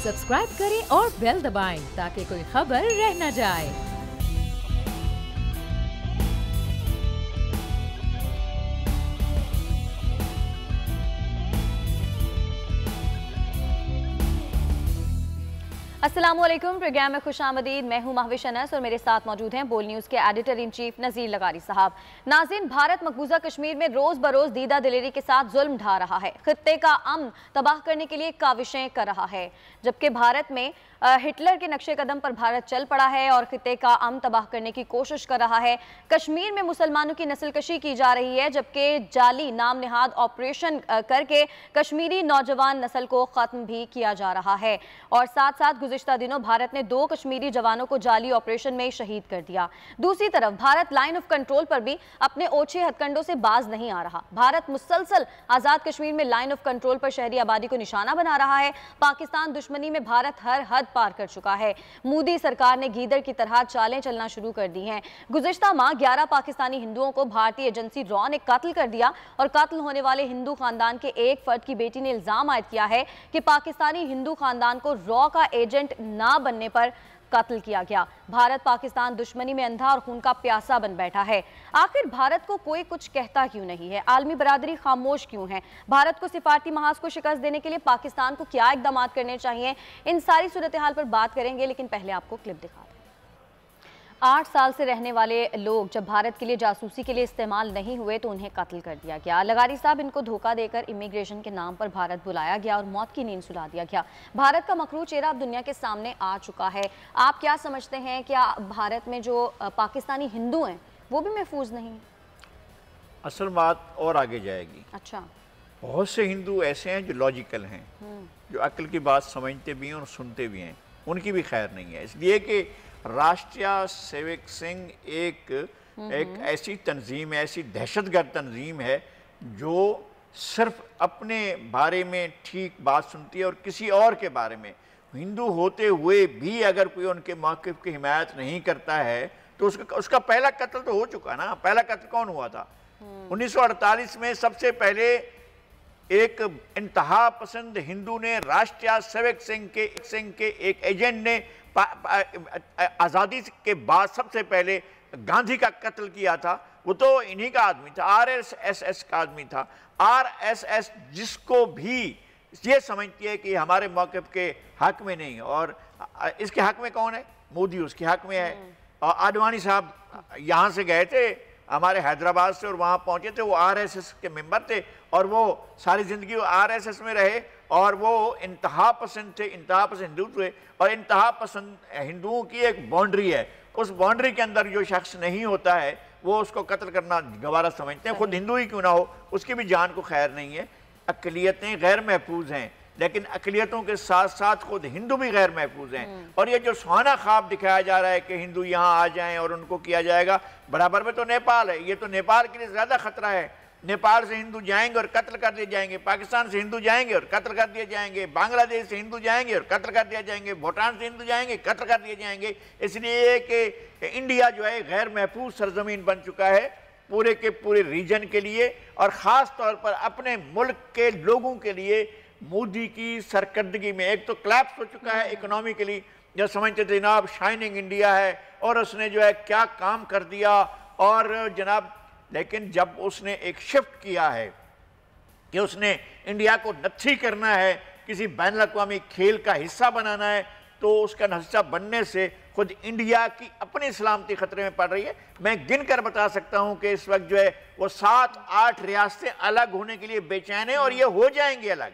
Subscribe करें और bell दबाएं ताकि कोई खबर रह न जाए। अस्सलामुअलैकुम। प्रोग्राम में खुशामदीद। मैं हूं महविश अनस और मेरे साथ मौजूद हैं बोल न्यूज़ के एडिटर इन चीफ नज़ीर लगारी साहब। नाज़रीन, भारत मकबूजा कश्मीर में रोज़ बरोज़ दीदा दिलेरी के साथ जुल्म ढा रहा है, खित्ते का अमन तबाह करने के लिए काविशें कर रहा है। जबकि भारत में हिटलर के नक्शे कदम पर भारत चल पड़ा है और खित्ते का अमन तबाह करने की कोशिश कर रहा है। कश्मीर में मुसलमानों की नस्लकशी की जा रही है, जबकि जाली नाम निहाद ऑपरेशन करके कश्मीरी नौजवान नस्ल को ख़त्म भी किया जा रहा है। और साथ साथ गुज़िश्ता दिनों भारत ने 2 कश्मीरी जवानों को जाली ऑपरेशन में शहीद कर दिया। दूसरी तरफ भारत लाइन ऑफ कंट्रोल पर भी अपने ओछे हथकंडों से बाज नहीं आ रहा। भारत मुसलसल आज़ाद कश्मीर में लाइन ऑफ कंट्रोल पर शहरी आबादी को निशाना बना रहा है। पाकिस्तान दुश्मनी में भारत हर हद पार कर चुका है। मोदी सरकार ने गीदड़ की तरह चालें चलना शुरू कर दी हैं। गुज़िश्ता माह 11 पाकिस्तानी हिंदुओं को भारतीय एजेंसी रॉ ने कत्ल कर दिया और कत्ल होने वाले हिंदू खानदान के एक फर्द की बेटी ने इल्जाम आयद किया है कि पाकिस्तानी हिंदू खानदान को रॉ का एजेंट ना बनने पर कत्ल किया गया। भारत पाकिस्तान दुश्मनी में अंधा और खून का प्यासा बन बैठा है। आखिर भारत को कोई कुछ कहता क्यों नहीं है? आलमी बरादरी खामोश क्यों है? भारत को सिफारती महाज को शिकस्त देने के लिए पाकिस्तान को क्या इकदाम करने चाहिए? इन सारी सूरत हाल पर बात करेंगे, लेकिन पहले आपको क्लिप दिखा दें। 8 साल से रहने वाले लोग जब भारत के लिए जासूसी के लिए इस्तेमाल नहीं हुए तो उन्हें कत्ल कर दिया गया। लगारी साहब, इनको धोखा देकर इमिग्रेशन के नाम पर भारत बुलाया गया और मौत की नींद सुला दिया गया। भारत का मकरू चेहरा अब दुनिया के सामने आ चुका है। आप क्या समझते हैं, क्या भारत में जो पाकिस्तानी हिंदू हैं वो भी महफूज नहीं है? असल बात और आगे जाएगी। अच्छा, बहुत से हिंदू ऐसे हैं जो लॉजिकल हैं, जो अक्ल की बात समझते भी हैं और सुनते भी हैं, उनकी भी खैर नहीं है। इसलिए कि राष्ट्रीय सेवक संघ एक ऐसी तंजीम है, ऐसी दहशतगर्द तंजीम है जो सिर्फ अपने बारे में ठीक बात सुनती है और किसी और के बारे में। हिंदू होते हुए भी अगर कोई उनके मौक़िफ़ की हिमायत नहीं करता है तो उसका पहला कत्ल तो हो चुका ना। पहला कत्ल कौन हुआ था? 1948 में सबसे पहले एक इंतहा पसंद हिंदू ने, राष्ट्रीय सेवक संघ के एक एजेंट ने आज़ादी के बाद सबसे पहले गांधी का कत्ल किया था। वो तो इन्हीं का आदमी था, आरएसएस का आदमी था। आरएसएस जिसको भी ये समझती है कि हमारे मौक़िफ़ के हक में नहीं, और इसके हक में कौन है? मोदी उसके हक में है। और आडवाणी साहब यहाँ से गए थे हमारे हैदराबाद से और वहाँ पहुँचे थे, वो आरएसएस के मेंबर थे और वो सारी ज़िंदगी आरएसएस में रहे और वो इंतहा पसंद थे, इंतहा पसंद हिंदू थे। और इंतहा पसंद हिंदुओं की एक बाउंड्री है, उस बाउंड्री के अंदर जो शख्स नहीं होता है वो उसको कत्ल करना गवारा समझते हैं, खुद हिंदू ही क्यों ना हो, उसकी भी जान को खैर नहीं है। अक़लियतें गैर महफूज हैं, लेकिन अक़लियतों के साथ साथ खुद हिंदू भी गैर महफूज हैं। और ये जो सुहाना ख्वाब दिखाया जा रहा है कि हिंदू यहाँ आ जाएं और उनको किया जाएगा, बराबर में तो नेपाल है। ये तो नेपाल के लिए ज़्यादा खतरा है। नेपाल से हिंदू जाएंगे और कत्ल कर दिए जाएंगे, पाकिस्तान से हिंदू जाएंगे और कत्ल कर दिए जाएंगे, बांग्लादेश से हिंदू जाएंगे और कत्ल कर दिए जाएंगे, भूटान से हिंदू जाएंगे, कत्ल कर दिए जाएंगे। इसलिए कि इंडिया जो है गैर महफूज सरजमीन बन चुका है पूरे के पूरे रीजन के लिए, और ख़ास तौर पर अपने मुल्क के लोगों के लिए। मोदी की सरकर्दगी में एक तो क्लैप्स हो चुका है इकोनॉमिकली, जो समझते थे जनाब शाइनिंग इंडिया है और उसने जो है क्या काम कर दिया। और जनाब, लेकिन जब उसने एक शिफ्ट किया है कि उसने इंडिया को नत्थी करना है, किसी बैनुल अक़वामी खेल का हिस्सा बनाना है, तो उसका हिस्सा बनने से खुद इंडिया की अपनी सलामती खतरे में पड़ रही है। मैं गिन कर बता सकता हूं कि इस वक्त जो है वो 7-8 रियासतें अलग होने के लिए बेचैन है और ये हो जाएंगी अलग।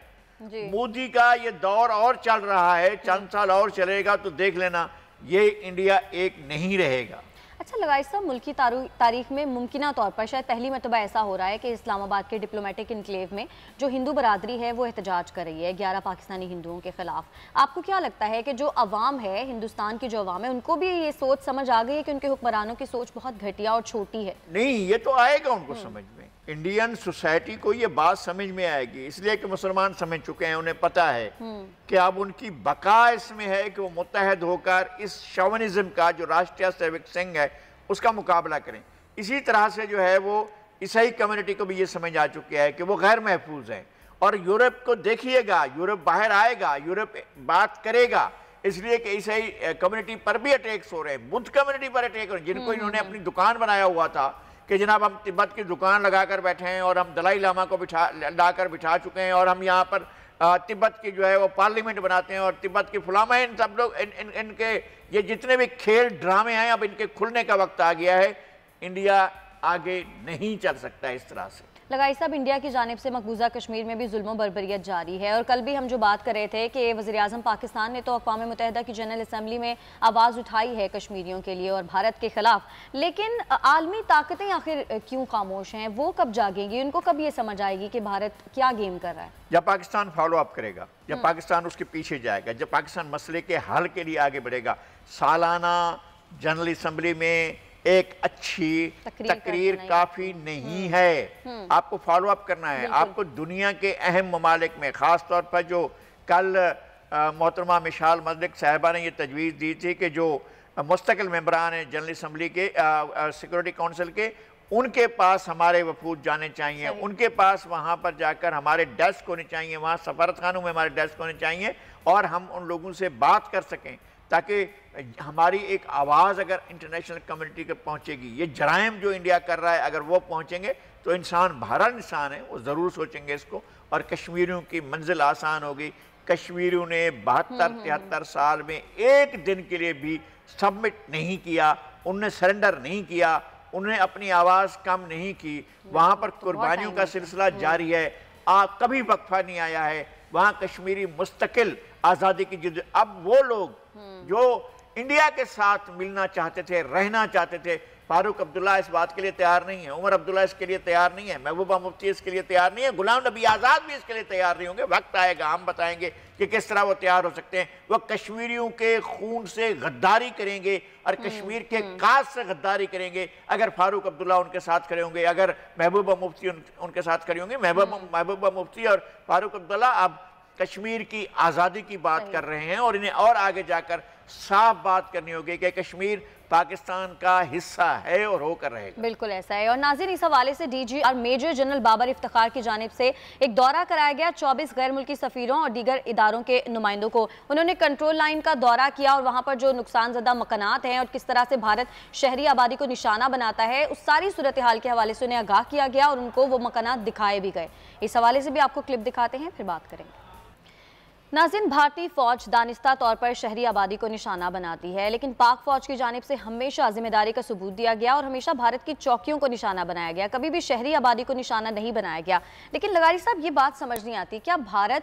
मोदी का ये दौर और चल रहा है, चंद साल और चलेगा तो देख लेना ये इंडिया एक नहीं रहेगा। अच्छा लगाई साहब, मुल्की तारीख में मुमकिना तौर पर शायद पहली मरतबा ऐसा हो रहा है कि इस्लामाबाद के डिप्लोमेटिक इनक्लेव में जो हिंदू बरादरी है वो एहतजाज कर रही है 11 पाकिस्तानी हिंदुओं के खिलाफ। आपको क्या लगता है कि जो अवाम है, हिंदुस्तान की जो अवाम है, उनको भी ये सोच समझ आ गई है कि उनके हुक्मरानों की सोच बहुत घटिया और छोटी है? नहीं, ये तो आएगा उनको समझ में। इंडियन सोसाइटी को ये बात समझ में आएगी, इसलिए कि मुसलमान समझ चुके हैं, उन्हें पता है कि अब उनकी बका इसमें है कि वो मुत्तहद होकर इस शोविनिज्म का जो राष्ट्रीय सेवक संघ है उसका मुकाबला करें। इसी तरह से जो है वो ईसाई कम्युनिटी को भी ये समझ आ चुकी है कि वो गैर महफूज हैं और यूरोप को देखिएगा, यूरोप बाहर आएगा, यूरोप बात करेगा, इसलिए कि ईसाई कम्युनिटी पर भी अटैक्स हो रहे हैं, बुद्ध कम्युनिटी पर अटैक हो रहे हैं, जिनको इन्होंने अपनी दुकान बनाया हुआ था कि जनाब हम तिब्बत की दुकान लगाकर बैठे हैं और हम दलाई लामा को लाकर बिठा चुके हैं और हम यहाँ पर तिब्बत की जो है वो पार्लियामेंट बनाते हैं और तिब्बत की फुलामा, इन सब लोग इनके ये जितने भी खेल ड्रामे हैं अब इनके खुलने का वक्त आ गया है। इंडिया आगे नहीं चल सकता इस तरह से। लगाई साहब, इंडिया की जानिब से मकबूजा कश्मीर में भी जुल्म बर्बरियत जारी है और कल भी हम जो बात कर रहे थे कि वज़ीर-ए-आज़म पाकिस्तान ने तो अक़वाम मुत्तहिदा की जनरल असम्बली में आवाज़ उठाई है कश्मीरियों के लिए और भारत के खिलाफ, लेकिन आलमी ताकतें आखिर क्यों खामोश हैं? वो कब जागेंगी? उनको कब ये समझ आएगी कि भारत क्या गेम कर रहा है? जब पाकिस्तान फॉलो अप करेगा, जब पाकिस्तान उसके पीछे जाएगा, जब पाकिस्तान मसले के हल के लिए आगे बढ़ेगा, सालाना जनरल असम्बली में एक अच्छी तकरीर काफी नहीं है, आपको फॉलो अप करना है। आपको दुनिया के अहम ममालिक में, खास तौर पर जो कल मोहतरमा मिशाल मलिक साहिबा ने ये तजवीज़ दी थी कि जो मुस्तकिल मेंबरान हैं जनरल असम्बली के सिक्योरिटी काउंसिल के, उनके पास हमारे वफूद जाने चाहिए, उनके पास वहाँ पर जाकर हमारे डेस्क होने चाहिए, वहाँ सफारत खानों में हमारे डेस्क होने चाहिए और हम उन लोगों से बात कर सकें ताकि हमारी एक आवाज़ अगर इंटरनेशनल कम्युनिटी के पहुँचेगी। ये जराइम जो इंडिया कर रहा है अगर वो पहुँचेंगे तो इंसान भारत इंसान है, वो ज़रूर सोचेंगे इसको और कश्मीरियों की मंजिल आसान होगी। कश्मीरियों ने 72-73 साल में एक दिन के लिए भी सबमिट नहीं किया, उनने सरेंडर नहीं किया, उन्हें अपनी आवाज़ कम नहीं की। वहाँ पर कुर्बानियों का सिलसिला जारी है, कभी वक्फा नहीं आया है। वहाँ कश्मीरी मुस्तकिल आज़ादी की जिद। अब वो लोग जो इंडिया के साथ मिलना चाहते थे, रहना चाहते थे, फारूक अब्दुल्ला इस बात के लिए तैयार नहीं है, उमर अब्दुल्ला इसके लिए तैयार नहीं है, महबूबा मुफ्ती इसके लिए तैयार नहीं है, गुलाम नबी आज़ाद भी इसके लिए तैयार नहीं होंगे। वक्त आएगा, हम बताएंगे कि किस तरह वो तैयार हो सकते हैं। वो कश्मीरियों के खून से गद्दारी करेंगे और कश्मीर के काज से गद्दारी करेंगे अगर फारूक अब्दुल्ला उनके साथ खड़े होंगे, अगर महबूबा मुफ्ती उनके साथ खड़े होंगे। महबूबा मुफ्ती और फारूक अब्दुल्ला अब कश्मीर की आज़ादी की बात कर रहे हैं और इन्हें और आगे जाकर साफ बात करनी होगी कि कश्मीर पाकिस्तान का हिस्सा है और होकर रहेगा। बिल्कुल ऐसा है। और नाज़रीन, इस हवाले से डीजी और मेजर जनरल बाबर इफ्तिखार की जानिब से एक दौरा कराया गया 24 गैर मुल्की सफ़ीरों और दीगर इदारों के नुमाइंदों को। उन्होंने कंट्रोल लाइन का दौरा किया और वहाँ पर जो नुकसानज़दा मकानात हैं और किस तरह से भारत शहरी आबादी को निशाना बनाता है, उस सारी सूरत हाल के हवाले से उन्हें आगाह किया गया और उनको वो मकानात दिखाए भी गए। इस हवाले से भी आपको क्लिप दिखाते हैं, फिर बात करेंगे। नाज़रीन, भारतीय फ़ौज दानिस्ता तौर पर शहरी आबादी को निशाना बनाती है, लेकिन पाक फ़ौज की जानिब से हमेशा जिम्मेदारी का सबूत दिया गया और हमेशा भारत की चौकियों को निशाना बनाया गया, कभी भी शहरी आबादी को निशाना नहीं बनाया गया। लेकिन लगारी साहब, ये बात समझ नहीं आती, क्या भारत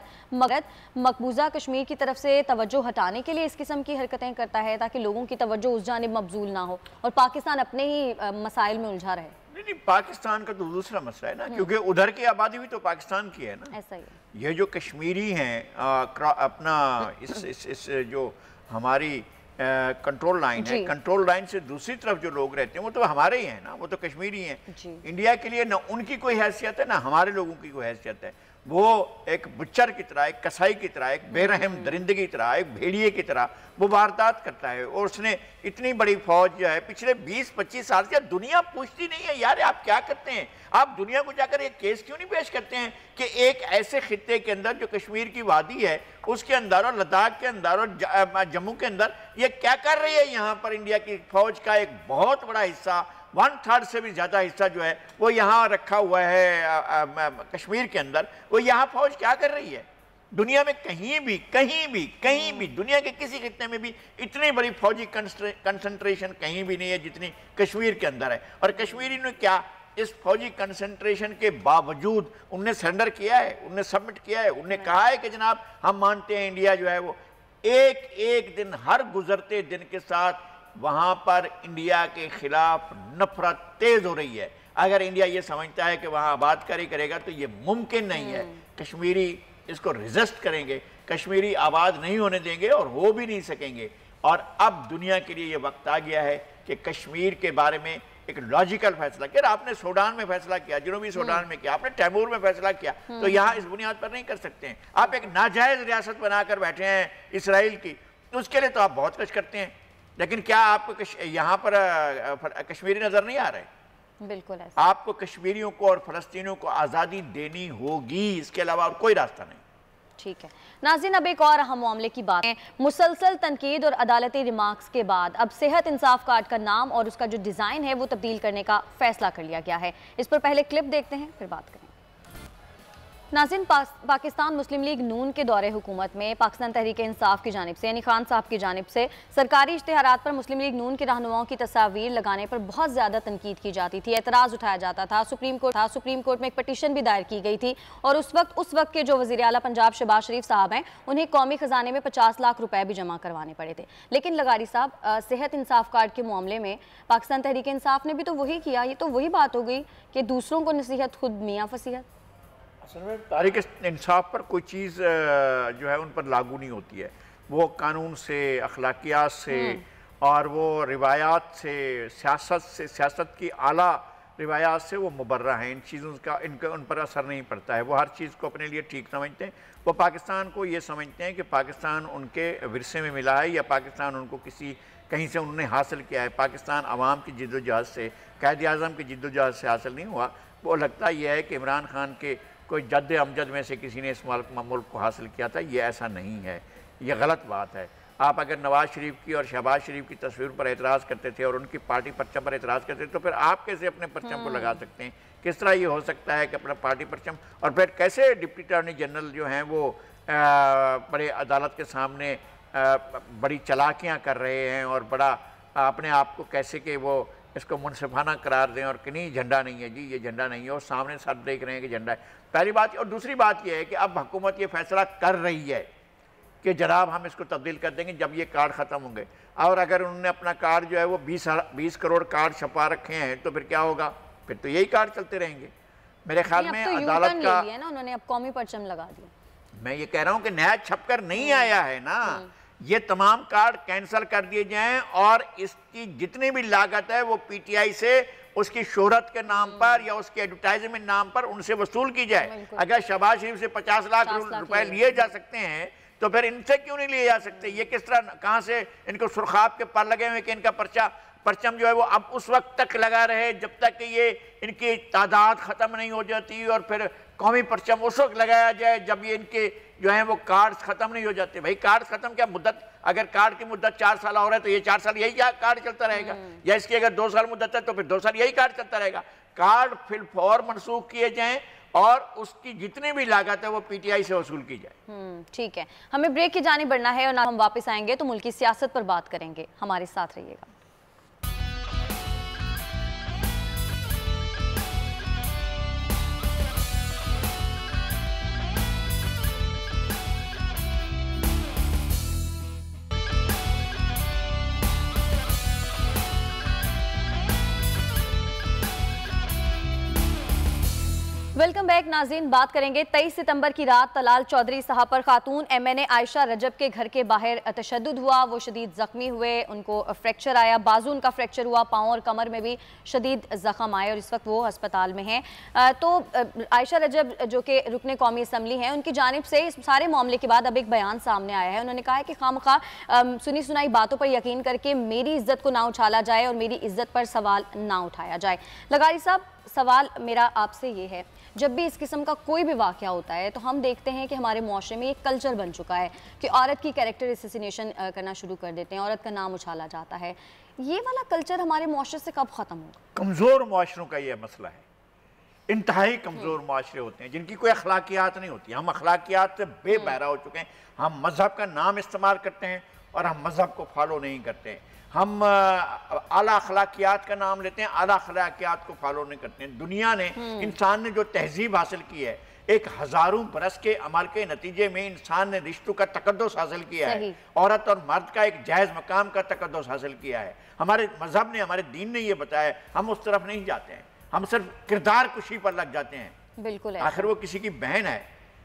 मकबूजा कश्मीर की तरफ से तवज्जो हटाने के लिए इस किस्म की हरकतें करता है ताकि लोगों की तवज्जो उस जानिब मबजूल ना हो और पाकिस्तान अपने ही मसाइल में उलझा रहे? नहीं, पाकिस्तान का तो दूसरा मसला है ना, क्योंकि उधर की आबादी भी तो पाकिस्तान की है ना। ऐसा ही है। ये जो कश्मीरी हैं अपना इस जो हमारी कंट्रोल लाइन है, कंट्रोल लाइन से दूसरी तरफ जो लोग रहते हैं वो तो हमारे ही हैं ना, वो तो कश्मीरी हैं। इंडिया के लिए ना उनकी कोई हैसियत है ना हमारे लोगों की कोई हैसियत है। वो एक बुच्चर की तरह, एक कसाई की तरह, एक बेरहम दरिंदे की तरह, एक भेड़िए की तरह वो वारदात करता है। और उसने इतनी बड़ी फौज जो है पिछले 20-25 साल से, दुनिया पूछती नहीं है यार आप क्या करते हैं, आप दुनिया को जाकर एक केस क्यों नहीं पेश करते हैं कि एक ऐसे खित्ते के अंदर जो कश्मीर की वादी है उसके अंदर और लद्दाख के अंदर और जम्मू के अंदर ये क्या कर रही है। यहाँ पर इंडिया की फौज का एक बहुत बड़ा हिस्सा, 1/3 से भी ज़्यादा हिस्सा जो है वो यहाँ रखा हुआ है कश्मीर के अंदर। वो यहाँ फौज क्या कर रही है? दुनिया में कहीं भी दुनिया के किसी खित्ते में भी इतनी बड़ी फौजी कंसंट्रेशन कहीं भी नहीं है जितनी कश्मीर के अंदर है। और कश्मीरी ने क्या इस फौजी कंसंट्रेशन के बावजूद उनने सरेंडर किया है, उनने सबमिट किया है, उनने कहा है कि जनाब हम मानते हैं इंडिया जो है वो एक दिन हर गुजरते दिन के साथ वहां पर इंडिया के खिलाफ नफरत तेज हो रही है। अगर इंडिया ये समझता है कि वहां आबादकारी करेगा तो ये मुमकिन नहीं है। कश्मीरी इसको रेजिस्ट करेंगे, कश्मीरी आबाद नहीं होने देंगे और हो भी नहीं सकेंगे। और अब दुनिया के लिए ये वक्त आ गया है कि कश्मीर के बारे में एक लॉजिकल फैसला किया। आपने सूडान में फैसला किया, जनूबी सूडान में किया, आपने तैमूर में फैसला किया, तो यहाँ इस बुनियाद पर नहीं कर सकते हैं। आप एक नाजायज रियासत बनाकर बैठे हैं इसराइल की, उसके लिए तो आप बहुत कुछ करते हैं, लेकिन क्या आपको यहाँ पर कश्मीरी नजर नहीं आ रहे? बिल्कुल ऐसा। आपको कश्मीरियों को और फलस्तीनियों को आज़ादी देनी होगी, इसके अलावा और कोई रास्ता नहीं। ठीक है नाज़रीन, अब एक और अहम मामले की बात है। मुसलसल तनकीद और अदालती रिमार्क्स के बाद अब सेहत इंसाफ कार्ड का नाम और उसका जो डिज़ाइन है वो तब्दील करने का फैसला कर लिया गया है। इस पर पहले क्लिप देखते हैं, फिर बात करें। नाज़रीन, पाकिस्तान मुस्लिम लीग नून के दौरे हुकूमत में पाकिस्तान तहरीक इंसाफ की जानिब से यानी खान साहब की जानिब से सरकारी इश्तिहारात पर मुस्लिम लीग नून के रहनुमाओं की तस्वीर लगाने पर बहुत ज़्यादा तनकीद की जाती थी, एतराज़ उठाया जाता था। सुप्रीम कोर्ट में एक पटिशन भी दायर की गई थी और उस वक्त के जो वज़ीर आला पंजाब शहबाज शरीफ साहब हैं उन्हें कौमी ख़जाने में 50 लाख रुपए भी जमा करवाने पड़े थे। लेकिन लगारी साहब, सेहत इंसाफ कार्ड के मामले में पाकिस्तान तहरीक इंसाफ ने भी तो वही किया। ये तो वही बात हो गई कि दूसरों को नसीहत, खुद मियाँ फसीहत। असल में तारीख इंसाफ पर कोई चीज़ जो है उन पर लागू नहीं होती है। वो कानून से, अखलाकियात से और वो रिवायात से, सियासत की आला रिवायात से वो मुबर्रा हैं। इन चीज़ों का इनका उन पर असर नहीं पड़ता है। वो हर चीज़ को अपने लिए ठीक समझते हैं। वो पाकिस्तान को ये समझते हैं कि पाकिस्तान उनके विरसे में मिला है या पाकिस्तान उनको कहीं से उन्होंने हासिल किया है। पाकिस्तान आवाम की जिद्दोजहद से, कायद आज़म की जिद्दोजहद से हासिल नहीं हुआ। वो लगता यह है कि इमरान खान के कोई जद्द अमजद में से किसी ने इस मुल्क को हासिल किया था। ये ऐसा नहीं है, ये गलत बात है। आप अगर नवाज शरीफ की और शहबाज शरीफ की तस्वीर पर एतराज़ करते थे और उनकी पार्टी परचम पर एतराज़ करते थे तो फिर आप कैसे अपने परचम को लगा सकते हैं? किस तरह ये हो सकता है कि अपना पार्टी परचम, और फिर कैसे डिप्टी अटॉर्नी जनरल जो हैं वो बड़े अदालत के सामने बड़ी चालाकियाँ कर रहे हैं और बड़ा अपने आप को कैसे कि वो इसको मुनसिफाना करार दें और कि नहीं झंडा नहीं है जी, ये झंडा नहीं है, और सामने सब देख रहे हैं कि झंडा है। पहली बात। और दूसरी बात यह है कि अब हुकूमत ये फैसला कर रही है कि जनाब हम इसको तब्दील कर देंगे जब ये कार्ड ख़त्म होंगे। और अगर उन्होंने अपना कार्ड जो है वो 20 करोड़ कार्ड छपा रखे हैं तो फिर क्या होगा? फिर तो यही कार्ड चलते रहेंगे मेरे ख्याल में। अदालत का ना उन्होंने अब कौमी परचम लगा दिया। मैं ये कह रहा हूँ कि नया छपकर नहीं आया है ना, ये तमाम कार्ड कैंसिल कर दिए जाएं और इसकी जितनी भी लागत है वो पीटीआई से उसकी शोहरत के नाम पर या उसके एडवर्टाइजमेंट नाम पर उनसे वसूल की जाए। अगर शहबाज शरीफ से 50 लाख रुपए लिए जा सकते हैं तो फिर इनसे क्यों नहीं लिए जा सकते? ये किस तरह, कहाँ से इनको सुरखाब के पर लगे हुए कि इनका परचम जो है वो अब उस वक्त तक लगा रहे जब तक कि ये इनकी तादाद ख़त्म नहीं हो जाती, और फिर कौमी परचम उस वक्त लगाया जाए जब ये इनके जो है वो कार्ड्स ख़त्म नहीं हो जाते। भाई कार्ड ख़त्म क्या मुद्दत, अगर कार्ड की मुद्दत 4 साल हो रहा है तो ये 4 साल यही कार्ड चलता रहेगा, या इसकी अगर 2 साल मुद्दत है तो फिर 2 साल यही कार्ड चलता रहेगा। कार्ड फिल फौर मनसूख किए जाएं और उसकी जितनी भी लागत है वो पीटीआई से वसूल की जाए। ठीक है, हमें ब्रेक की जाने बढ़ना है और हम वापस आएंगे तो मुल्क की सियासत पर बात करेंगे। हमारे साथ रहिएगा। वेलकम बैक नाज़रीन, बात करेंगे 23 सितंबर की रात तलाल चौधरी साहब पर खातून एमएनए आयशा रजब के घर के बाहर तशद्दुद हुआ। वो शदीद ज़ख्मी हुए, उनको फ्रैक्चर आया, बाजू उनका फ्रैक्चर हुआ, पाँव और कमर में भी शदीद ज़ख्म आए और इस वक्त वो अस्पताल में हैं। तो आयशा रजब जो कि रुकने कौमी असम्बली हैं, उनकी जानिब से इस सारे मामले के बाद अब एक बयान सामने आया है। उन्होंने कहा है कि खामखा सुनी सुनाई बातों पर यकीन करके मेरी इज्जत को ना उछाला जाए और मेरी इज्जत पर सवाल ना उठाया जाए। लगारी साहब, सवाल मेरा आपसे ये है, जब भी इस किस्म का कोई भी वाक़या होता है तो हम देखते हैं कि हमारे मुआशरे में एक कल्चर बन चुका है कि औरत की कैरेक्टर असैसिनेशन करना शुरू कर देते हैं, औरत का नाम उछाला जाता है। ये वाला कल्चर हमारे मुआशरे से कब ख़त्म होगा? कमज़ोर मुआशरों का ये मसला है। इंतहाई कमज़ोर मुआशरे होते हैं जिनकी कोई अखलाकियात नहीं होती। हम अखलाकियात से बेबहरा हो चुके हैं। हम मज़हब का नाम इस्तेमाल करते हैं और हम मज़हब को फॉलो नहीं करते हैं। हम आला अखलाकियात का नाम लेते हैं, आला अखलाकियात को फॉलो नहीं करते हैं। दुनिया ने, इंसान ने जो तहजीब हासिल की है, एक हज़ारों बरस के अमल के नतीजे में इंसान ने रिश्तों का तकद्दुस हासिल किया है, औरत और मर्द का एक जायज़ मकाम का तकद्दुस हासिल किया है। हमारे मज़हब ने, हमारे दीन ने ये बताया, हम उस तरफ नहीं जाते हैं, हम सिर्फ किरदार कुशी पर लग जाते हैं। बिल्कुल, आखिर वो किसी की बहन है,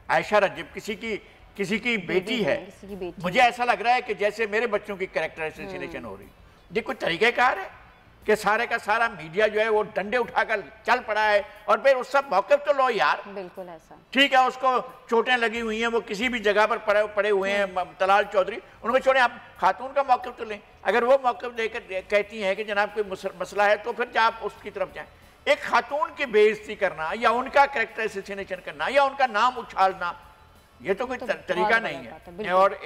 आयशा रजब किसी की बेटी है। मुझे ऐसा लग रहा है कि जैसे मेरे बच्चों की कैरेक्टर असैसिनेशन हो रही। ये कोई तरीक़ेकार है कि सारे का सारा मीडिया जो है वो डंडे उठाकर चल पड़ा है और फिर उसका मौक़िफ़ तो लो यार। बिल्कुल ऐसा। ठीक है, उसको चोटें लगी हुई हैं, वो किसी भी जगह पर पड़े हुए हैं तलाल चौधरी, उनको छोड़े, आप खातून का मौक़िफ़ तो लें। अगर वो मौक़िफ़ लेकर कहती हैं कि जनाब कोई मसला है तो फिर आप उसकी तरफ जाएँ। एक खातून की बेइज्जती करना या उनका कैरेक्टर असैसिनेशन करना या उनका नाम उछालना, ये तो कोई तरीका नहीं है और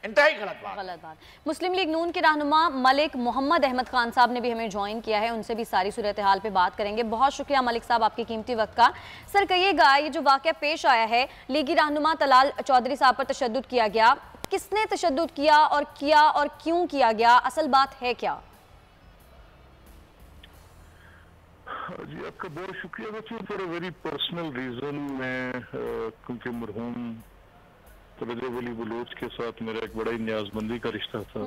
इंतहाई गलत बात। मुस्लिम लीग नून के रहनुमा मलिक मोहम्मद अहमद खान साहब ने भी हमें ज्वाइन किया है, उनसे भी सारी सूरत हाल पे बात करेंगे। बहुत शुक्रिया मलिक साहब आपके कीमती वक्त का। सर कहिएगा, ये जो वाकया पेश आया है, लीगी रहनुमा तलाल चौधरी साहब पर तशद्दुद किया गया, किसने तशद्दुद किया और क्यों किया गया, असल बात है क्या? जी आपका बहुत शुक्रिया। देखिए for a very personal reason मैं क्योंकि मरहूम रजब अली बलोच के साथ मेरा एक बड़ा ही न्याजबंदी का रिश्ता था,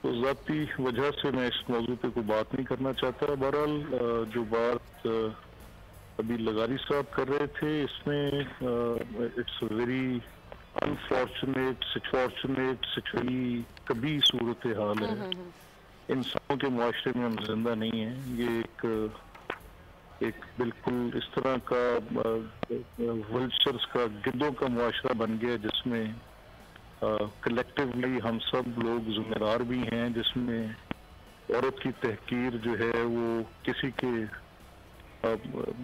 तो ज़ाती वजह से मैं इस मौजू पे कोई बात नहीं करना चाहता। बहरहाल जो बात अभी लगारी साहब कर रहे थे, इसमें इट्स वेरी अनफॉर्चुनेट सिचुएशनली कभी सूरत हाल है। इंसानों के मुआशरे में हम जिंदा नहीं हैं। ये एक बिल्कुल इस तरह का वल्चर्स का, गिद्धों का मुआशरा बन गया जिसमें कलेक्टिवली हम सब लोग जिम्मेदार भी हैं, जिसमें औरत की तहकीर जो है वो किसी के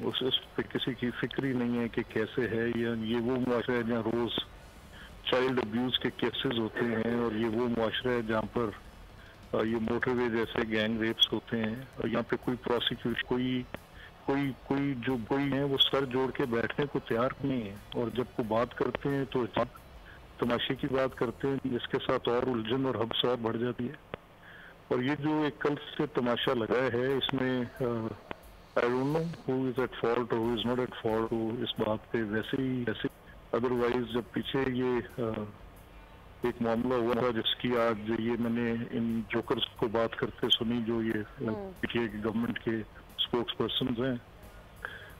उस पे किसी की फिक्र ही नहीं है कि कैसे है। या ये वो मुआशरा है जहाँ रोज चाइल्ड अब्यूज के केसेस होते हैं, और ये वो मुआशरा है जहाँ पर ये मोटरवे जैसे गैंग रेप्स होते हैं, और यहाँ पे कोई प्रोसिक्यूशन कोई है वो सर जोड़ के बैठने को तैयार नहीं है, और जब को बात करते हैं तो तमाशे की बात करते हैं जिसके साथ और उलझन और हब्स और बढ़ जाती है। और ये जो एक कल से तमाशा लगा है, इसमें I don't know who is at fault और who is not at fault इस बात पे। वैसे अदरवाइज जब पीछे ये एक मामला हुआ था जिसकी आज ये मैंने इन जोकर्स को बात करते सुनी, जो ये पीटीआई के गवर्नमेंट के स्पोक्स पर्सन हैं,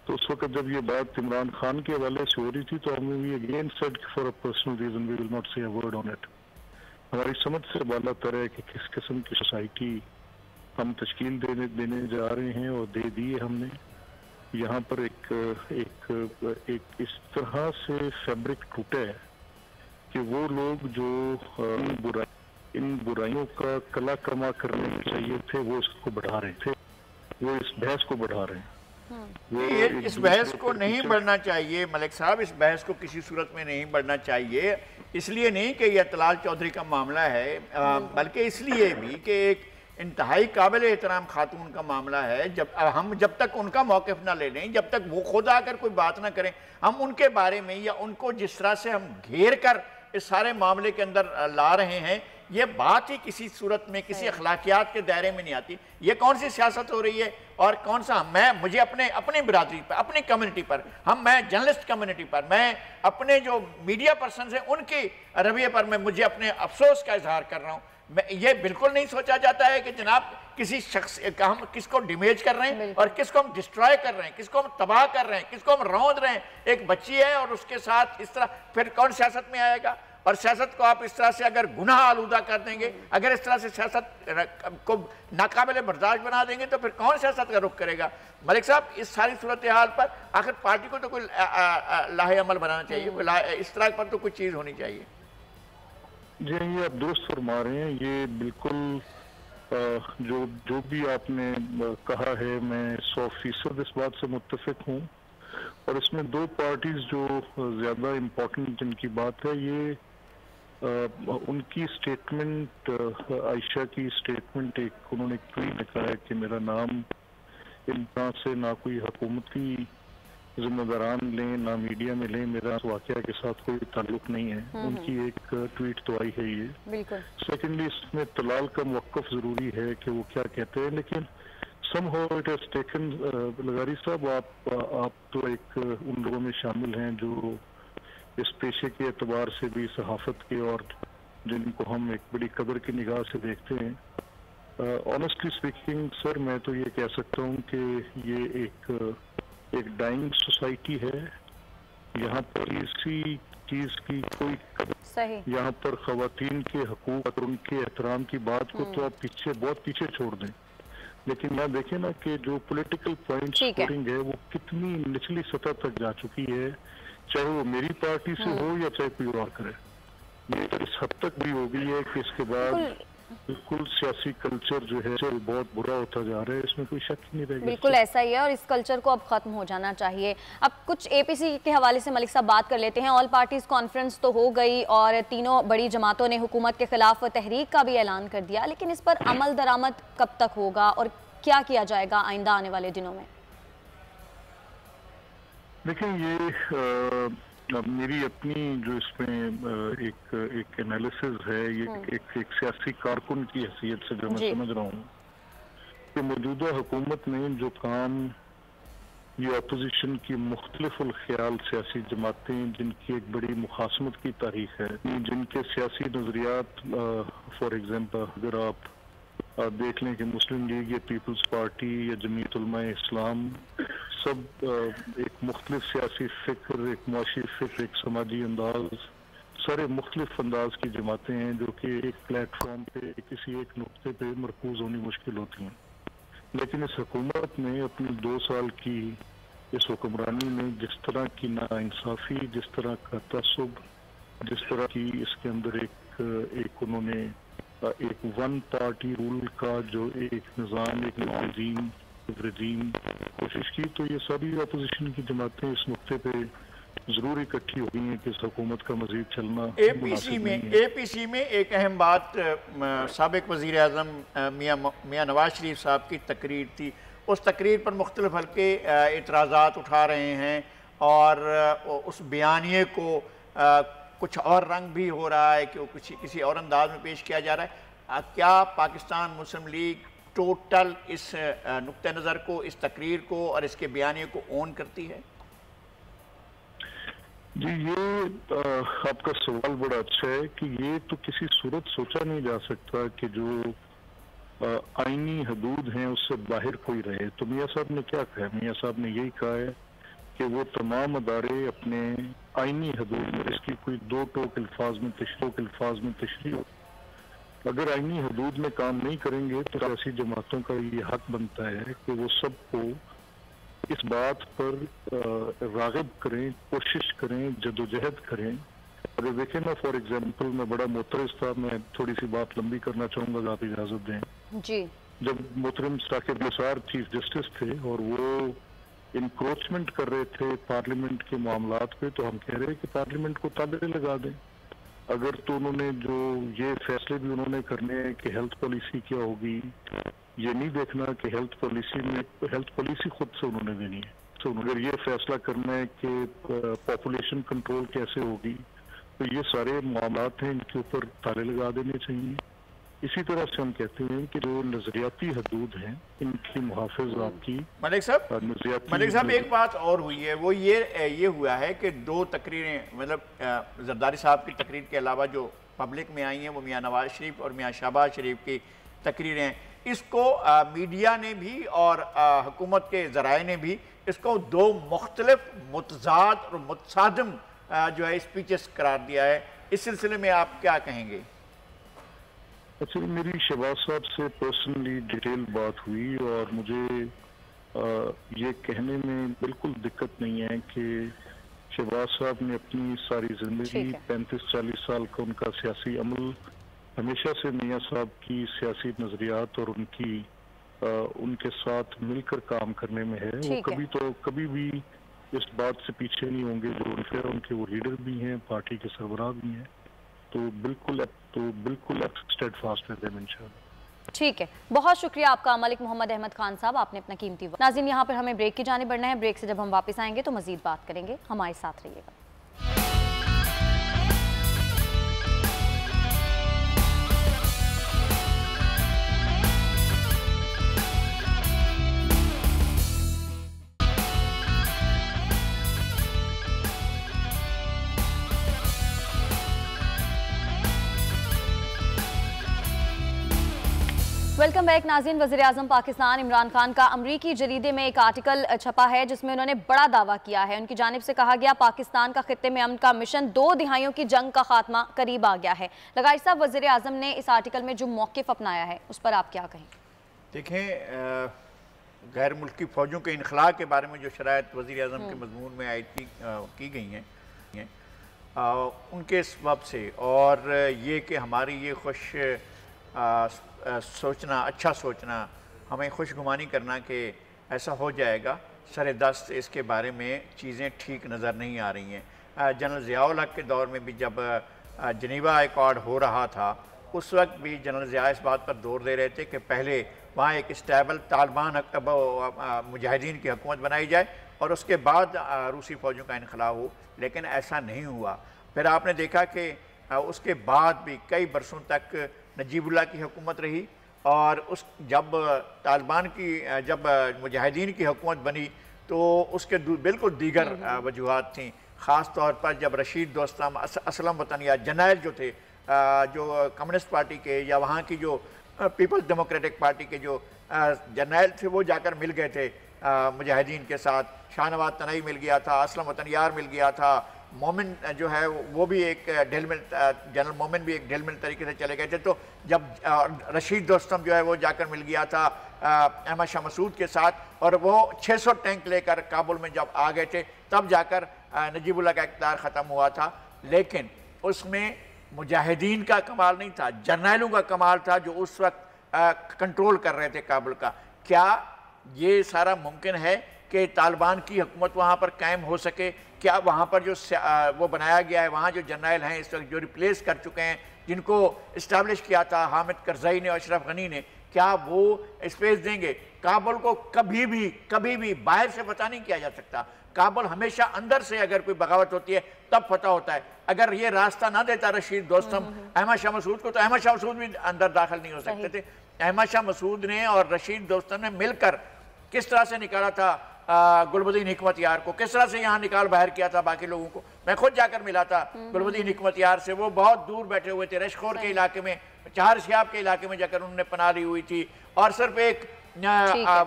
तो उस वक्त जब ये बात इमरान खान के हवाले से हो रही थी तो हमने भी again said for a personal reason we will not say a word on it. हमारी समझ से बाला तर है कि किस किस्म की सोसाइटी हम तश्कील देने जा रहे हैं, और दे दी है हमने। यहाँ पर एक इस तरह से फैब्रिक टूटा है कि वो लोग जो इन बुराइयों का कला कमा करने चाहिए थे वो इसको बढ़ा रहे थे, वो इस बहस को बढ़ा रहे हैं। ये इस बहस को नहीं बढ़ना चाहिए मलिक साहब, इस बहस को किसी सूरत में नहीं बढ़ना चाहिए। इसलिए नहीं कि यह तलाल चौधरी का मामला है, बल्कि इसलिए भी कि एक इंतहाई काबिल एहतराम खातून का मामला है। जब तक उनका मौक़िफ़ ना ले लें, जब तक वो खुद आकर कोई बात ना करें, हम उनके बारे में या उनको जिस तरह से हम घेर कर इस सारे मामले के अंदर ला रहे हैं, ये बात ही किसी सूरत में किसी अखलाकियात के दायरे में नहीं आती। ये कौन सी सियासत हो रही है और कौन सा मुझे अपनी बिरादरी पर, अपनी कम्युनिटी पर, मैं जर्नलिस्ट कम्युनिटी पर, मैं अपने जो मीडिया पर्सन हैं उनके रवैये पर मुझे अपने अफसोस का इजहार कर रहा हूँ। ये बिल्कुल नहीं सोचा जाता है कि जनाब किसी शख्स का हम किसको डिमेज कर रहे हैं और किसको हम डिस्ट्रॉय कर रहे हैं, किसको हम तबाह कर रहे हैं, किसको हम रौंद रहे हैं। एक बच्ची है और उसके साथ इस तरह फिर कौन सियासत में आएगा? और सियासत को आप इस तरह से अगर गुनाह आलूदा कर देंगे, अगर इस तरह से सियासत को नाकाबिले बर्दाश्त बना देंगे, तो फिर कौन सियासत का रुख करेगा? मलिक साहब, इस सारी सूरत हाल पर आखिर पार्टी को तो कोई लाहे अमल बनाना चाहिए, इस तरह पर तो कुछ चीज़ होनी चाहिए। जी ये आप दुरुस्त फरमा रहे हैं। ये बिल्कुल जो भी आपने कहा है, मैं 100% इस बात से मुत्तफिक हूँ। और इसमें दो पार्टीज जो ज़्यादा इम्पोर्टेंट जिनकी बात है, ये उनकी स्टेटमेंट, आयशा की स्टेटमेंट, एक उन्होंने ट्वीट लिखा है कि मेरा नाम इन तरह से ना कोई हुकूमती जिम्मेदारान लें ना मीडिया में लें, मेरा वाकया के साथ कोई ताल्लुक नहीं है। उनकी एक ट्वीट तो आई है ये। बिल्कुल। सेकेंडली इसमें तलाल का मौक़िफ़ ज़रूरी है कि वो क्या कहते हैं, लेकिन somehow it has taken लगारी साहब, आप तो एक उन लोगों में शामिल हैं जो इस पेशे के एतबार से भी, सहाफ़त के, और जिनको हम एक बड़ी कदर की निगाह से देखते हैं। ऑनेस्टली स्पीकिंग सर, मैं तो ये कह सकता हूँ कि ये एक डाइंग सोसाइटी है। यहाँ पर इसी चीज़ की कोई कदर, यहाँ पर ख़वातीन के हकूक़ और उनके एहतराम की बात को तो आप बहुत पीछे छोड़ दें, लेकिन यहाँ देखें ना कि जो पॉलिटिकल पॉइंट स्कोरिंग है वो कितनी निचली सतह तक जा चुकी है, चाहे वो मेरी पार्टी से हो या चाहे कोई और करे। ये तो इस हद तक भी हो गई है कि इसके बाद बिल्कुल सियासी कल्चर जो है बहुत बुरा होता जा रहा है, इसमें कोई शक ही नहीं रहेगा। बिल्कुल ऐसा ही है और इस कल्चर को अब खत्म हो जाना चाहिए। अब कुछ एपीसी के हवाले से मलिक साहब बात कर लेते हैं। ऑल पार्टीज कॉन्फ्रेंस तो हो गई और तीनों बड़ी जमातों ने हुकूमत के खिलाफ तहरीक का भी ऐलान कर दिया, लेकिन इस पर अमल दरामद कब तक होगा और क्या किया जाएगा आइंदा आने वाले दिनों में? देखिए, ये मेरी अपनी जो इसमें एक एनालिसिस है, ये एक सियासी कारकुन की हैसियत से जो मैं समझ रहा हूँ कि मौजूदा हुकूमत ने जो काम ये अपोजिशन की मुख्तलिफुल ख्याल सियासी जमातें जिनकी एक बड़ी मुखासमत की तारीख है, जिनके सियासी नजरियात, फॉर एग्जाम्पल अगर आप देख लें कि मुस्लिम लीग या पीपल्स पार्टी या जमीयत उलमा इस्लाम सब एक मुख्तलिफ सियासी फिक्र, एक मुआशी फिक्र, एक समाजी अंदाज, सारे मुख्तलिफ अंदाज की जमातें हैं जो कि एक प्लेटफॉर्म पे किसी एक नुक्ते पे मरकूज होनी मुश्किल होती हैं। लेकिन इस हुकूमत ने अपनी 2 साल की इस हुक्मरानी में जिस तरह की नाइंसाफ़ी, जिस तरह का तसुब, जिस तरह की इसके अंदर एक उन्होंने एक वन पार्टी रूल का जो एक निज़ाम, एक रजीम कोशिश की, तो ये सारी अपोजिशन की जमातें इस नुक्ते पे जरूर इकट्ठी हो गई हैं कि इस हुकूमत का मजीद चलना एपीसी में एक अहम बात साबिक वज़ीर आज़म मियाँ नवाज शरीफ साहब की तकरीर थी। उस तकरीर पर मुख्तलिफ हल्के एतराज़ात उठा रहे हैं और उस बयानिए को कुछ और रंग भी हो रहा है कि वो किसी और अंदाज में पेश किया जा रहा है। क्या पाकिस्तान मुस्लिम लीग टोटल इस नुक्ते नज़र को, इस तकरीर को और इसके बयानिए को ओन करती है? जी, ये आपका सवाल बड़ा अच्छा है कि ये तो किसी सूरत सोचा नहीं जा सकता कि जो आईनी हदूद हैं उससे बाहर कोई रहे। तो मियाँ साहब ने क्या कहा? मियाँ साहब ने यही कहा है कि वो तमाम अदारे अपने आईनी हदूद में, इसकी कोई दो टोक अल्फाज में तशरीह हो, अगर आईनी हदूद में काम नहीं करेंगे तो सियासी जमातों का ये हक बनता है कि वो सबको इस बात पर राग़िब करें, कोशिश करें, जदोजहद करें। अगर देखें ना, फॉर एग्जाम्पल मैं बड़ा मोतरज़ था, मैं थोड़ी सी बात लंबी करना चाहूँगा, आप इजाज़त दें जी। जब मोहतरम साकिब निसार चीफ जस्टिस थे और वो इंक्रोचमेंट कर रहे थे पार्लियामेंट के मामलात पे, तो हम कह रहे हैं कि पार्लियामेंट को ताले लगा दें। अगर तो उन्होंने जो ये फैसले भी उन्होंने करने हैं कि हेल्थ पॉलिसी क्या होगी, ये नहीं देखना कि हेल्थ पॉलिसी खुद से उन्होंने देनी है। तो अगर ये फैसला करना है कि पॉपुलेशन कंट्रोल कैसे होगी, तो ये सारे मामलात हैं इनके ऊपर ताले लगा देने चाहिए। इसी तरह से हम कहते हैं कि जो नजरियाती हदूद हैं इनकी मुहाफ़िज़ आपकी मलिक साहब एक बात और हुई है, वो ये हुआ है कि 2 तकरीरें, मतलब जरदारी साहब की तकरीर के अलावा जो पब्लिक में आई हैं वो मियाँ नवाज शरीफ और मियाँ शहबाज शरीफ की तकरीरें हैं। इसको मीडिया ने भी और हुकूमत के ज़राए ने भी इसको 2 मुख्तलिफ मुतज़ाद और मुतसादिम जो है स्पीचेस करार दिया है। इस सिलसिले में आप क्या कहेंगे? अच्छा, मेरी शहबाज साहब से पर्सनली डिटेल बात हुई और मुझे ये कहने में बिल्कुल दिक्कत नहीं है कि शहबाज साहब ने अपनी सारी ज़िंदगी 35-40 साल का उनका सियासी अमल हमेशा से मियाँ साहब की सियासी नज़रियात और उनके साथ मिलकर काम करने में है। वो कभी भी इस बात से पीछे नहीं होंगे जो उनके वो लीडर भी हैं, पार्टी के सरबराह भी हैं, तो बिल्कुल स्टेडफास्ट है इंशाल्लाह। ठीक है, बहुत शुक्रिया आपका मलिक मोहम्मद अहमद खान साहब, आपने अपना कीमती वक्त। नाज़रीन, यहाँ पर हमें ब्रेक की जाने बढ़ना है। ब्रेक से जब हम वापस आएंगे तो मजीद बात करेंगे, हमारे साथ रहिएगा। वेलकम बैक नाज़रीन। वज़ीर आज़म पाकिस्तान इमरान खान का अमरीकी जरीदे में एक आर्टिकल छपा है जिसमें उन्होंने बड़ा दावा किया है। उनकी जानिब से कहा गया पाकिस्तान का खित्ते में अमन का मिशन 2 दिहाइयों की जंग का खात्मा करीब आ गया है। लगाई साहब, वज़ीर आज़म ने इस आर्टिकल में जो मौक़िफ़ अपनाया है उस पर आप क्या कहें? देखें, गैर मुल्की फ़ौजों के इनखला के बारे में जो शराइत वज़ीर आज़म के मज़मून में आयत की गई हैं उनके सबब से, और ये कि हमारी ये खुश सोचना, अच्छा सोचना, हमें खुशगुमानी करना कि ऐसा हो जाएगा, सर-ए-दस्त इसके बारे में चीज़ें ठीक नज़र नहीं आ रही हैं। जनरल ज़ियाउल हक के दौर में भी जब जनीवा अकॉर्ड हो रहा था, उस वक्त भी जनरल ज़िया इस बात पर जोर दे रहे थे कि पहले वहाँ एक स्टेबल तालिबान मुजाहिदीन की हुकूमत बनाई जाए और उसके बाद रूसी फ़ौजों का इनखलाब हो, लेकिन ऐसा नहीं हुआ। फिर आपने देखा कि उसके बाद भी कई बरसों तक नजीबुल्लाह की हुकूमत रही और उस जब तालिबान की जब मुजाहिदीन की हुकूमत बनी तो उसके बिल्कुल दीगर वजूहात थीं। ख़ास तौर पर जब रशीद दोस्तम, असलम वतनिया, जर्नैल जो थे, जो कम्युनिस्ट पार्टी के या वहाँ की जो पीपल्स डेमोक्रेटिक पार्टी के जो जर्नैल थे, वो जाकर मिल गए थे मुजाहिदीन के साथ। शाहनवाज तनई मिल गया था, असलम वतनियार मिल गया था, मोमिन जो है वो भी एक ढिलमिल, जनरल मोमिन भी एक ढिलमिल तरीके से चले गए थे। तो जब रशीद दोस्तम जो है वो जाकर मिल गया था अहमद शाह मसूद के साथ और वो 600 टैंक लेकर काबुल में जब आ गए थे, तब जाकर नजीबुल्लाह का इक़्तिदार ख़त्म हुआ था। लेकिन उसमें मुजाहिदीन का कमाल नहीं था, जर्नैलों का कमाल था जो उस वक्त कंट्रोल कर रहे थे काबुल का। क्या ये सारा मुमकिन है कि तालिबान की हुकूमत वहाँ पर कायम हो सके? क्या वहाँ पर जो वो बनाया गया है, वहाँ जो जर्नैल हैं इस वक्त जो रिप्लेस कर चुके हैं, जिनको इस्टेब्लिश किया था हामिद करज़ई ने और अशरफ गनी ने, क्या वो स्पेस देंगे? काबुल को कभी भी बाहर से फतह नहीं किया जा सकता। काबुल हमेशा अंदर से अगर कोई बगावत होती है तब फतह होता है। अगर ये रास्ता ना देता रशीद दोस्तम अहमद शाह मसूद को, तो अहमद शाह मसूद भी अंदर दाखिल नहीं हो सकते थे। अहमद शाह मसूद ने और रशीद दोस्तम ने मिलकर किस तरह से निकाला था गुलबदीन हिकमत यार को, किस तरह से यहाँ निकाल बाहर किया था बाकी लोगों को। मैं खुद जाकर मिला था गुलबदीन हिकमत यार से, वो बहुत दूर बैठे हुए थे, रशखोर के इलाके में, चार शियाब के इलाके में जाकर उन्होंने पनाह ली हुई थी। और सिर्फ एक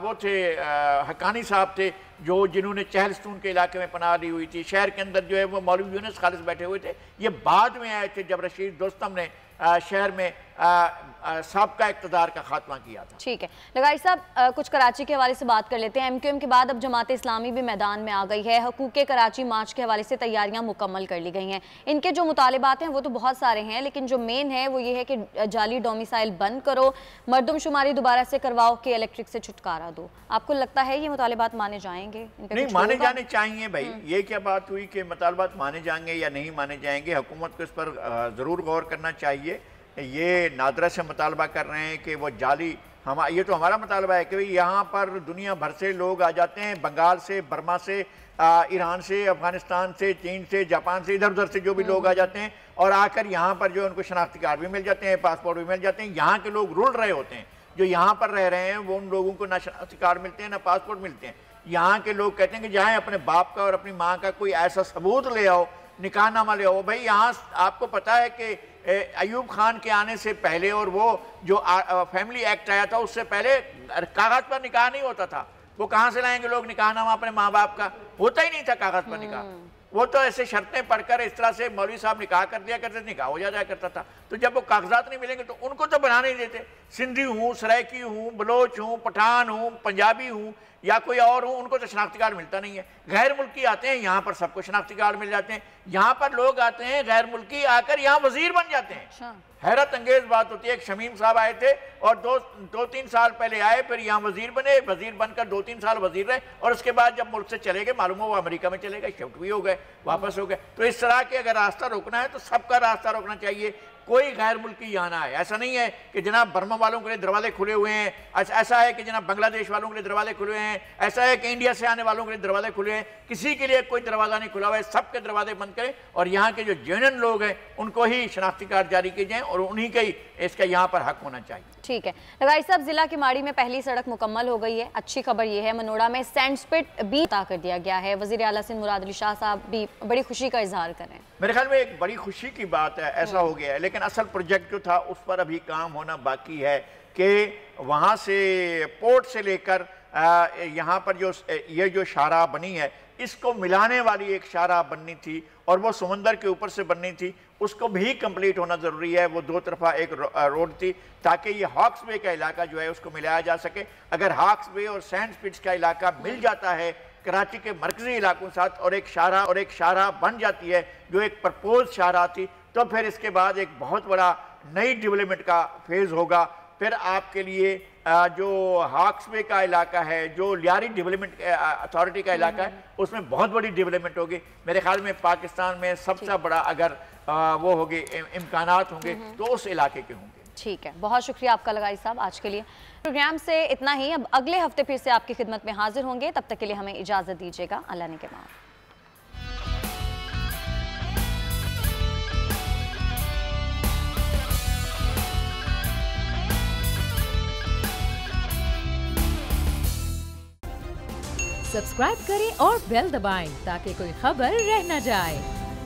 वो थे हकानी साहब थे जिन्होंने चहलस्तून के इलाके में पनाह ली हुई थी। शहर के अंदर जो है वो मौलवी यूनुस खालिस बैठे हुए थे। ये बाद में आए थे जब रशीद दोस्तम ने शहर में सबका इक़्तिदार का खात्मा किया था। ठीक है लगाई साहब, कुछ कराची के हवाले से बात कर लेते हैं। एमक्यूएम के बाद अब जमात इस्लामी भी मैदान में आ गई है। हुकूक़ कराची मार्च के हवाले से तैयारियां मुकम्मल कर ली गई हैं। इनके जो मुतालिबात हैं वो तो बहुत सारे हैं, लेकिन जो मेन है वो ये है कि जाली डोमिसाइल बंद करो, मरदमशुमारी दोबारा से करवाओ कि इलेक्ट्रिक से छुटकारा दो। आपको लगता है ये मुतालिबात माने जाएंगे? नहीं माने जाने चाहिए भाई। ये क्या बात हुई कि मुतालिबात माने जाएंगे या नहीं माने जाएंगे? हुकूमत को इस पर ज़रूर गौर करना चाहिए। ये नादरा से मुतालबा कर रहे हैं कि वो जाली ये तो हमारा मुतालबा है कि भाई यहाँ पर दुनिया भर से लोग आ जाते हैं, बंगाल से, बर्मा से, ईरान से, अफगानिस्तान से, चीन से, जापान से, इधर उधर से जो भी लोग आ जाते हैं और आकर यहाँ पर जो उनको शनाख्ती कार्ड भी मिल जाते हैं, पासपोर्ट भी मिल जाते हैं। यहाँ के लोग रुल रहे होते हैं, जो यहाँ पर रह रहे हैं वो उन लोगों को ना शनाख्ती कार्ड मिलते हैं ना पासपोर्ट मिलते हैं। यहाँ के लोग कहते हैं कि जाएँ अपने बाप का और अपनी माँ का कोई ऐसा सबूत ले आओ, निकाहनामा ले आओ। भाई यहाँ आपको पता है कि अयूब खान के आने से पहले और वो जो फैमिली एक्ट आया था उससे पहले कागज पर निकाह नहीं होता था। वो कहाँ से लाएंगे लोग निकाहनामा? अपने माँ बाप का होता ही नहीं था कागज पर निकाह। वो तो ऐसे शर्तें पढ़कर इस तरह से मौलवी साहब निकाह कर दिया करते, निकाह हो जाया करता था। तो जब वो कागजात नहीं मिलेंगे तो उनको तो बना नहीं देते। सिंधी हूँ, सराइकी हूँ, बलोच हूँ, पठान हूँ, पंजाबी हूँ या कोई और हूँ, उनको तो शनाख्ती कार्ड मिलता नहीं है। गैर मुल्की आते हैं यहाँ पर सबको शनाख्ती कार्ड मिल जाते हैं। यहाँ पर लोग आते हैं गैर मुल्की आकर यहाँ वजीर बन जाते हैं। हैरत अंगेज बात होती है। एक शमीम साहब आए थे और दो तीन साल पहले आए, फिर यहाँ वजीर बने, वजीर बनकर 2-3 साल वजीर रहे और उसके बाद जब मुल्क से चले गए, मालूम हो वो अमेरिका में चले गए, शिफ्ट भी हो गए, वापस हो गए। तो इस तरह के अगर रास्ता रोकना है तो सबका रास्ता रोकना चाहिए, कोई गैर मुल्की यहाँ ना है। ऐसा नहीं है कि जनाब बर्मा वालों के लिए दरवाजे खुले हुए हैं, ऐसा है कि जनाब बांग्लादेश वालों के लिए दरवाजे खुले हुए हैं, ऐसा है कि इंडिया से आने वालों के लिए दरवाजे खुले हैं। किसी के लिए कोई दरवाज़ा नहीं खुला हुआ है, सबके दरवाजे बंद करें और यहाँ के जो जेन्युइन लोग हैं उनको ही शनाख्ती कार्ड जारी किए जाएँ और उन्हीं का ही इसका यहाँ पर हक होना चाहिए। ठीक है लगाई साहब, जिला किमाड़ी में पहली सड़क मुकम्मल हो गई है। अच्छी खबर यह है मनोड़ा में सैंडस्पिट भी अता कर दिया गया है। वज़ीर आला सिंध मुराद अली शाह साहब भी बड़ी खुशी का इजहार करें। मेरे ख्याल में एक बड़ी खुशी की बात है, ऐसा हो गया है। लेकिन असल प्रोजेक्ट जो था उस पर अभी काम होना बाकी है कि वहाँ से पोर्ट से लेकर यहाँ पर ये जो शाहराह बनी है इसको मिलाने वाली एक शाहराह बननी थी और वो समंदर के ऊपर से बननी थी, उसको भी कंप्लीट होना ज़रूरी है। वो 2 तरफा एक रोड थी ताकि ये हॉक्स बे का इलाका जो है उसको मिलाया जा सके। अगर हॉक्स बे और सैंडस्पिट्स का इलाका मिल जाता है कराची के मरकजी इलाकों के साथ और एक शाहराह बन जाती है जो एक प्रपोज शाहराह थी, तो फिर इसके बाद एक बहुत बड़ा नई डेवलपमेंट का फेज होगा। फिर आपके लिए जो हॉक्स बे का इलाका है, जो लियारी डेवलपमेंट अथॉरिटी का इलाका है, उसमें बहुत बड़ी डेवलपमेंट होगी। मेरे ख्याल में पाकिस्तान में सबसे बड़ा अगर वो होगी इम्कानात होंगे तो उस इलाके के होंगे। ठीक है, बहुत शुक्रिया आपका लगारी साहब। आज के लिए प्रोग्राम से इतना ही। अब अगले हफ्ते फिर से आपकी खिदमत में हाजिर होंगे, तब तक के लिए हमें इजाजत दीजिएगा। अल्लाह ने के बाद। सब्सक्राइब करें और बेल दबाएं ताकि कोई खबर रह न जाए।